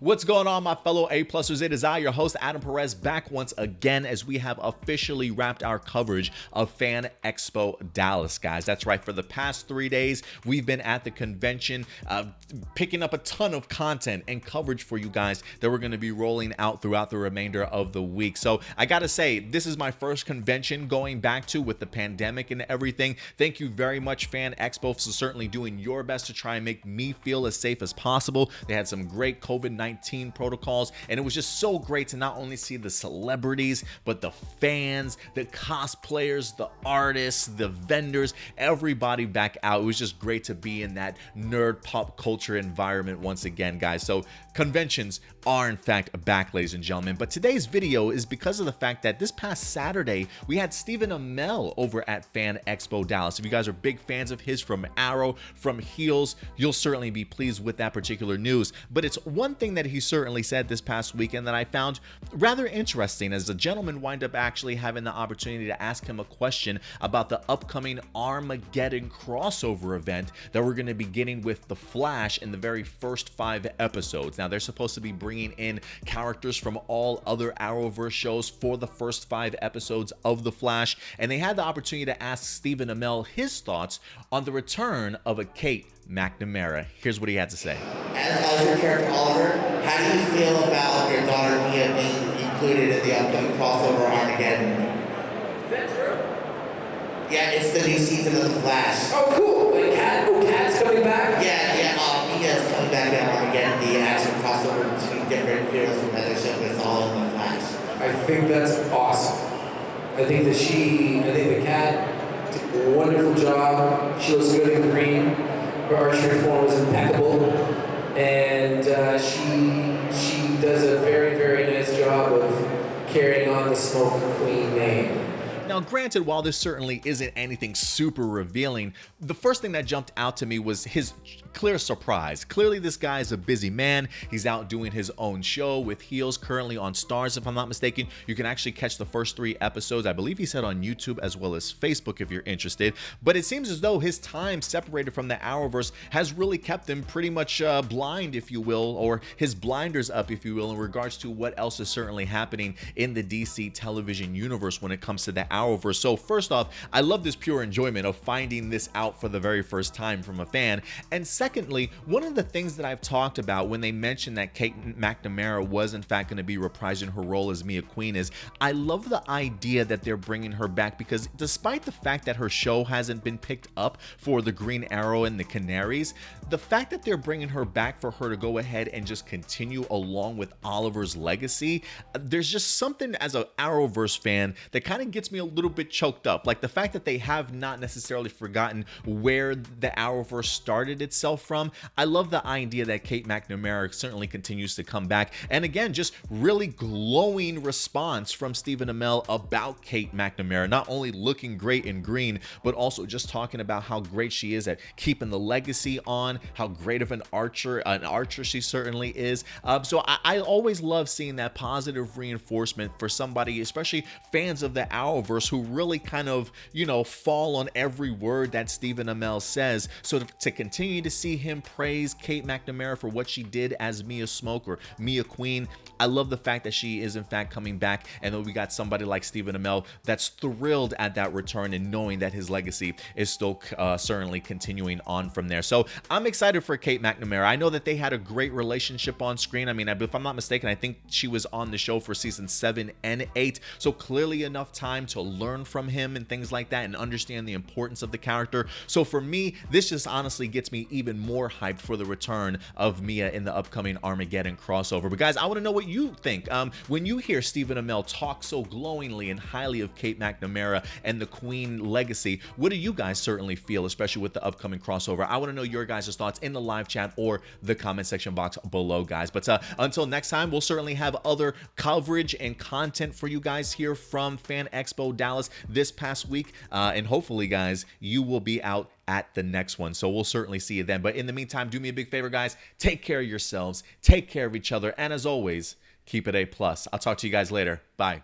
What's going on, my fellow A-Plusers? It is I, your host, Adam Perez, back once again as we have officially wrapped our coverage of Fan Expo Dallas, guys. That's right. For the past 3 days, we've been at the convention, picking up a ton of content and coverage for you guys that we're going to be rolling out throughout the remainder of the week. So I got to say, this is my first convention going back to with the pandemic and everything. Thank you very much, Fan Expo, for certainly doing your best to try and make me feel as safe as possible. They had some great COVID-19 protocols, and it was just so great to not only see the celebrities, but the fans, the cosplayers, the artists, the vendors, everybody back out. It was just great to be in that nerd pop culture environment once again, guys. So conventions are in fact back, ladies and gentlemen. But today's video is because of the fact that this past Saturday, we had Stephen Amell over at Fan Expo Dallas. If you guys are big fans of his from Arrow, from Heels, you'll certainly be pleased with that particular news. But it's one thing that he certainly said this past weekend that I found rather interesting, as the gentleman wind up actually having the opportunity to ask him a question about the upcoming Armageddon crossover event that we're going to be getting with The Flash in the very first 5 episodes. Now, they're supposed to be bringing in characters from all other Arrowverse shows for the first 5 episodes of The Flash, and they had the opportunity to ask Stephen Amell his thoughts on the return of a Kat McNamara. Here's what he had to say. As your character Oliver, how do you feel about your daughter Mia being included in the upcoming crossover Armageddon? Is that true? Yeah, it's the new season of The Flash. Oh, cool. Like Kat's coming back? Yeah, Mia's coming back in Armageddon, the action crossover between different heroes from other shows, but it's all in The Flash. I think that's awesome. I think the Kat did a wonderful job. She looks good in green. Her archery form is impeccable, and she does a very, very nice job of carrying on the Smoke Queen name. Now, granted, while this certainly isn't anything super revealing, the first thing that jumped out to me was his clear surprise. Clearly, this guy is a busy man. He's out doing his own show with Heels, currently on Stars, if I'm not mistaken. You can actually catch the first 3 episodes. I believe he said on YouTube as well as Facebook if you're interested. But it seems as though his time separated from the Arrowverse has really kept him pretty much blind, if you will, or his blinders up, if you will, in regards to what else is certainly happening in the DC television universe when it comes to the Arrowverse. So first off, I love this pure enjoyment of finding this out for the very first time from a fan. And secondly, one of the things that I've talked about when they mentioned that Kat McNamara was in fact going to be reprising her role as Mia Queen is I love the idea that they're bringing her back, because despite the fact that her show hasn't been picked up for the Green Arrow and the Canaries, the fact that they're bringing her back for her to go ahead and just continue along with Oliver's legacy, there's just something as an Arrowverse fan that kind of gets me a little bit choked up. Like the fact that they have not necessarily forgotten where the Arrowverse started itself from. I love the idea that Kat McNamara certainly continues to come back. And again, just really glowing response from Stephen Amell about Kat McNamara, not only looking great in green, but also just talking about how great she is at keeping the legacy on, how great of an archer she certainly is. So I always love seeing that positive reinforcement for somebody, especially fans of the Arrowverse, who really kind of, fall on every word that Stephen Amell says. So to continue to see him praise Kat McNamara for what she did as Mia Smoke or Mia Queen, I love the fact that she is in fact coming back, and that we got somebody like Stephen Amell that's thrilled at that return and knowing that his legacy is still certainly continuing on from there. So I'm excited for Kat McNamara. I know that they had a great relationship on screen. I mean, if I'm not mistaken, I think she was on the show for season 7 and 8. So clearly enough time to learn from him and things like that and understand the importance of the character. So for me, this just honestly gets me even more hyped for the return of Mia in the upcoming Armageddon crossover. But guys, I want to know what you think. When you hear Stephen Amell talk so glowingly and highly of Kat McNamara and the Queen legacy, what do you guys certainly feel, especially with the upcoming crossover? I want to know your guys' thoughts in the live chat or the comment section box below, guys. But until next time, we'll certainly have other coverage and content for you guys here from Fan Expo Dallas this past week. And hopefully, guys, you will be out at the next one. So we'll certainly see you then. But in the meantime, do me a big favor, guys. Take care of yourselves. Take care of each other. And as always, keep it A+. I'll talk to you guys later. Bye.